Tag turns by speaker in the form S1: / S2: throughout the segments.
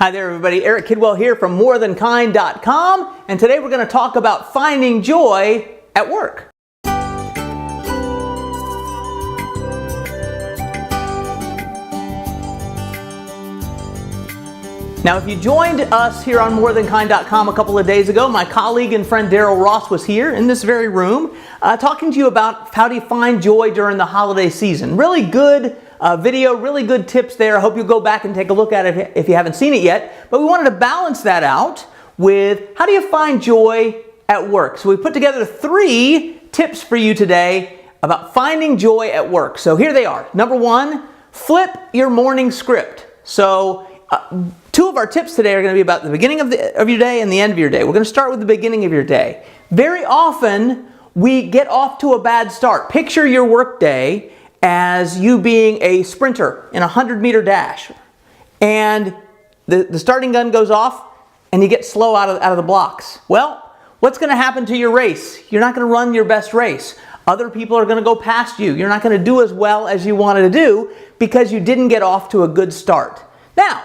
S1: Hi there everybody, Eric Kidwell here from morethankind.com, and today we're going to talk about finding joy at work. Now if you joined us here on morethankind.com a couple of days ago, my colleague and friend Darryl Ross was here in this very room talking to you about how do you find joy during the holiday season. Really good video, really good tips there. I hope you'll go back and take a look at it if you haven't seen it yet. But we wanted to balance that out with how do you find joy at work. So we put together 3 tips for you today about finding joy at work. So here they are. Number 1, flip your morning script. So 2 of our tips today are going to be about the beginning of your day and the end of your day. We're going to start with the beginning of your day. Very often we get off to a bad start. Picture your work day as you being a sprinter in a 100-meter dash, and the starting gun goes off and you get slow out of the blocks. Well, what's going to happen to your race? You're not going to run your best race. Other people are going to go past you. You're not going to do as well as you wanted to do because you didn't get off to a good start. Now,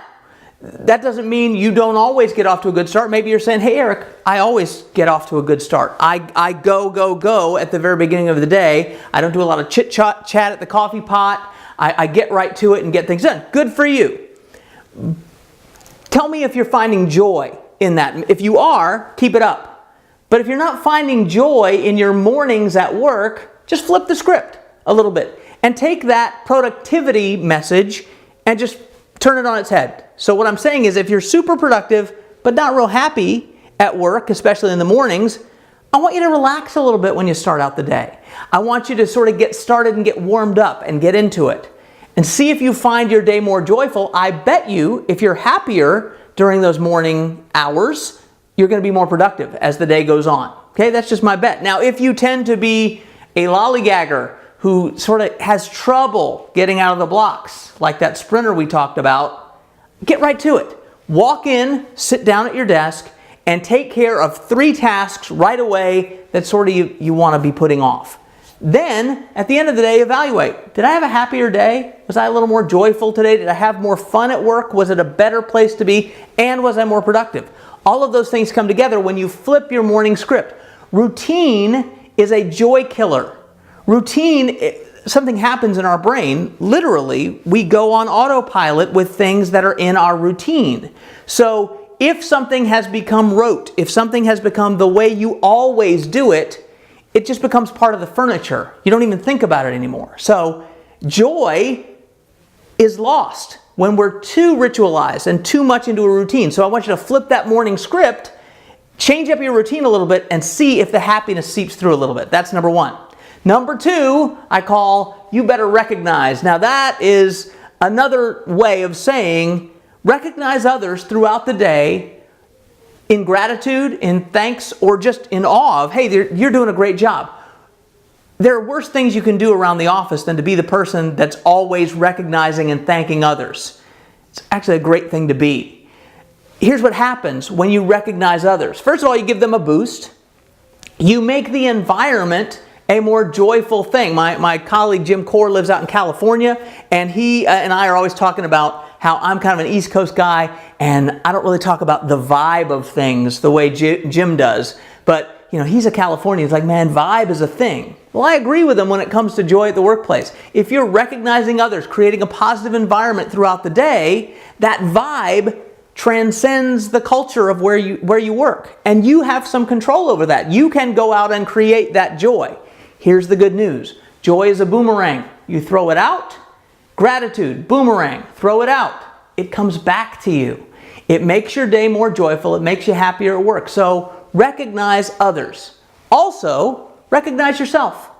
S1: that doesn't mean you don't always get off to a good start. Maybe you're saying, hey Eric, I always get off to a good start. I go at the very beginning of the day. I don't do a lot of chit-chat at the coffee pot. I get right to it and get things done. Good for you. Tell me if you're finding joy in that. If you are, keep it up. But if you're not finding joy in your mornings at work, just flip the script a little bit and take that productivity message and just turn it on its head. So what I'm saying is if you're super productive but not real happy at work, especially in the mornings, I want you to relax a little bit when you start out the day. I want you to sort of get started and get warmed up and get into it. And see if you find your day more joyful. I bet you if you're happier during those morning hours, you're going to be more productive as the day goes on. Okay, that's just my bet. Now if you tend to be a lollygagger who sort of has trouble getting out of the blocks, like that sprinter we talked about, get right to it. Walk in, sit down at your desk, and take care of 3 tasks right away that sort of you want to be putting off. Then, at the end of the day, evaluate. Did I have a happier day? Was I a little more joyful today? Did I have more fun at work? Was it a better place to be? And was I more productive? All of those things come together when you flip your morning script. Routine is a joy killer. Routine, something happens in our brain. Literally, we go on autopilot with things that are in our routine. So if something has become rote, if something has become the way you always do it, it just becomes part of the furniture. You don't even think about it anymore. So joy is lost when we're too ritualized and too much into a routine. So I want you to flip that morning script, change up your routine a little bit, and see if the happiness seeps through a little bit. That's number 1. Number 2, I call you better recognize. Now that is another way of saying recognize others throughout the day in gratitude, in thanks, or just in awe of, hey, you're doing a great job. There are worse things you can do around the office than to be the person that's always recognizing and thanking others. It's actually a great thing to be. Here's what happens when you recognize others. First of all, you give them a boost. You make the environment a more joyful thing. My colleague Jim Core lives out in California, and he and I are always talking about how I'm kind of an East Coast guy, and I don't really talk about the vibe of things the way Jim does. But you know, he's a Californian. He's like, man, vibe is a thing. Well, I agree with him when it comes to joy at the workplace. If you're recognizing others, creating a positive environment throughout the day, that vibe transcends the culture of where you work, and you have some control over that. You can go out and create that joy. Here's the good news. Joy is a boomerang. You throw it out. Gratitude, boomerang, throw it out. It comes back to you. It makes your day more joyful. It makes you happier at work. So recognize others. Also, recognize yourself.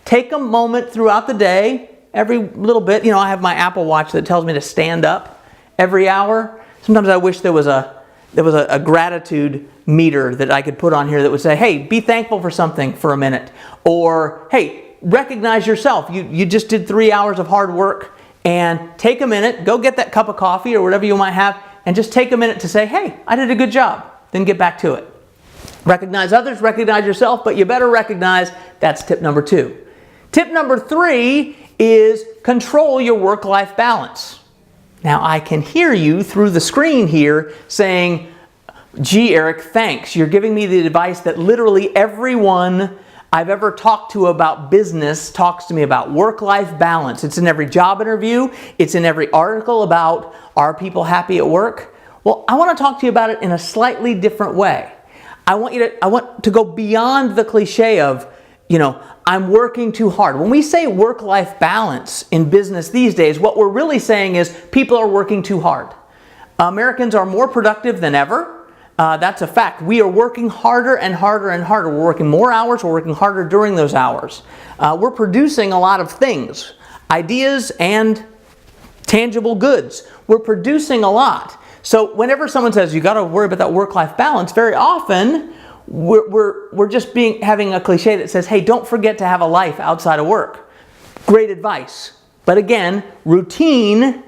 S1: Take a moment throughout the day, every little bit. You know, I have my Apple Watch that tells me to stand up every hour. Sometimes I wish there was a gratitude meter that I could put on here that would say, hey, be thankful for something for a minute. Or, hey, recognize yourself. You just did 3 hours of hard work, and take a minute, go get that cup of coffee or whatever you might have, and just take a minute to say, hey, I did a good job. Then get back to it. Recognize others, recognize yourself, but you better recognize. That's tip number 2. Tip number 3 is control your work-life balance. Now I can hear you through the screen here saying, gee, Eric, thanks. You're giving me the advice that literally everyone I've ever talked to about business talks to me about: work-life balance. It's in every job interview. It's in every article about, are people happy at work? Well, I want to talk to you about it in a slightly different way. I want to go beyond the cliche of, I'm working too hard. When we say work-life balance in business these days, what we're really saying is people are working too hard. Americans are more productive than ever. That's a fact. We are working harder and harder and harder. We're working more hours. We're working harder during those hours. We're producing a lot of things, ideas and tangible goods. We're producing a lot. So whenever someone says you got to worry about that work-life balance, very often we're just having a cliche that says, hey, don't forget to have a life outside of work. Great advice. But again, routine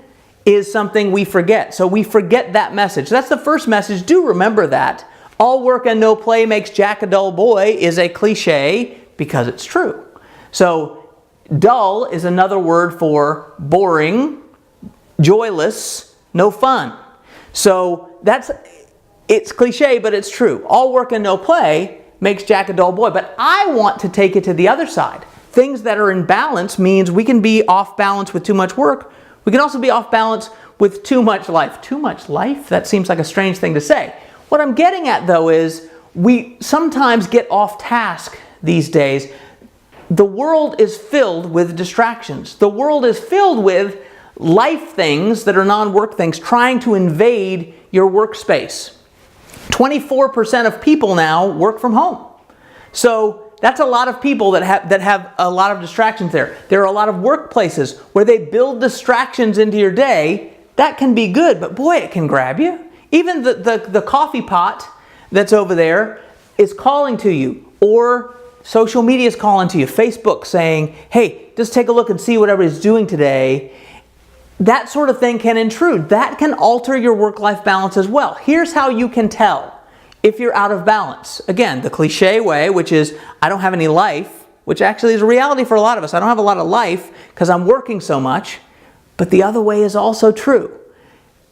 S1: is something we forget. So we forget that message. That's the first message. Do remember that. All work and no play makes Jack a dull boy is a cliche because it's true. So dull is another word for boring, joyless, no fun. So it's cliche, but it's true. All work and no play makes Jack a dull boy. But I want to take it to the other side. Things that are in balance means we can be off balance with too much work. We can also be off balance with too much life. Too much life? That seems like a strange thing to say. What I'm getting at, though, is we sometimes get off task these days. The world is filled with distractions. The world is filled with life things that are non-work things trying to invade your workspace. 24% of people now work from home. So that's a lot of people that have a lot of distractions there. There are a lot of workplaces where they build distractions into your day. That can be good, but boy, it can grab you. Even the coffee pot that's over there is calling to you, or social media is calling to you. Facebook saying, hey, just take a look and see what everybody's doing today. That sort of thing can intrude. That can alter your work-life balance as well. Here's how you can tell if you're out of balance. Again, the cliche way, which is I don't have any life, which actually is a reality for a lot of us. I don't have a lot of life because I'm working so much. But the other way is also true.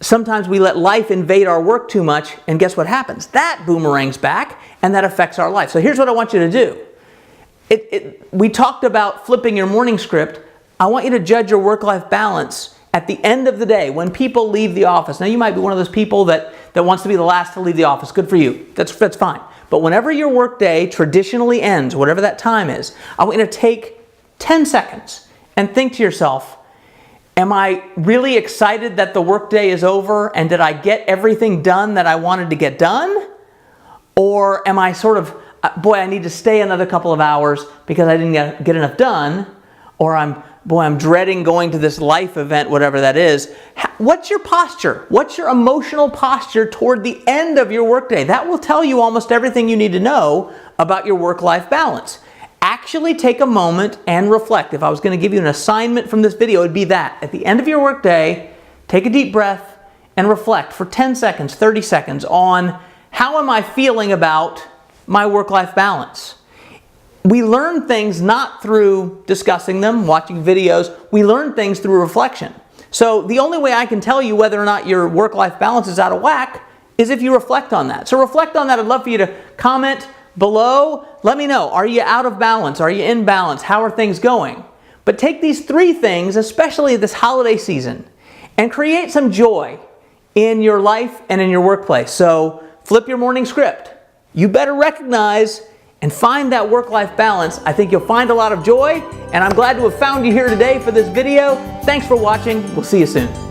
S1: Sometimes we let life invade our work too much, and guess what happens? That boomerangs back, and that affects our life. So here's what I want you to do. We talked about flipping your morning script. I want you to judge your work-life balance at the end of the day, when people leave the office. Now, you might be one of those people that wants to be the last to leave the office. Good for you. That's fine. But whenever your workday traditionally ends, whatever that time is, I want you to take 10 seconds and think to yourself, am I really excited that the workday is over, and did I get everything done that I wanted to get done? Or am I sort of, boy, I need to stay another couple of hours because I didn't get enough done? Or I'm dreading going to this life event, whatever that is. What's your posture? What's your emotional posture toward the end of your workday? That will tell you almost everything you need to know about your work-life balance. Actually take a moment and reflect. If I was going to give you an assignment from this video, it'd be that. At the end of your workday, take a deep breath and reflect for 10 seconds, 30 seconds on how am I feeling about my work-life balance. We learn things not through discussing them, watching videos. We learn things through reflection. So the only way I can tell you whether or not your work-life balance is out of whack is if you reflect on that. So reflect on that. I'd love for you to comment below. Let me know. Are you out of balance? Are you in balance? How are things going? But take these three things, especially this holiday season, and create some joy in your life and in your workplace. So flip your morning script. You better recognize and find that work-life balance. I think you'll find a lot of joy, and I'm glad to have found you here today for this video. Thanks for watching. We'll see you soon.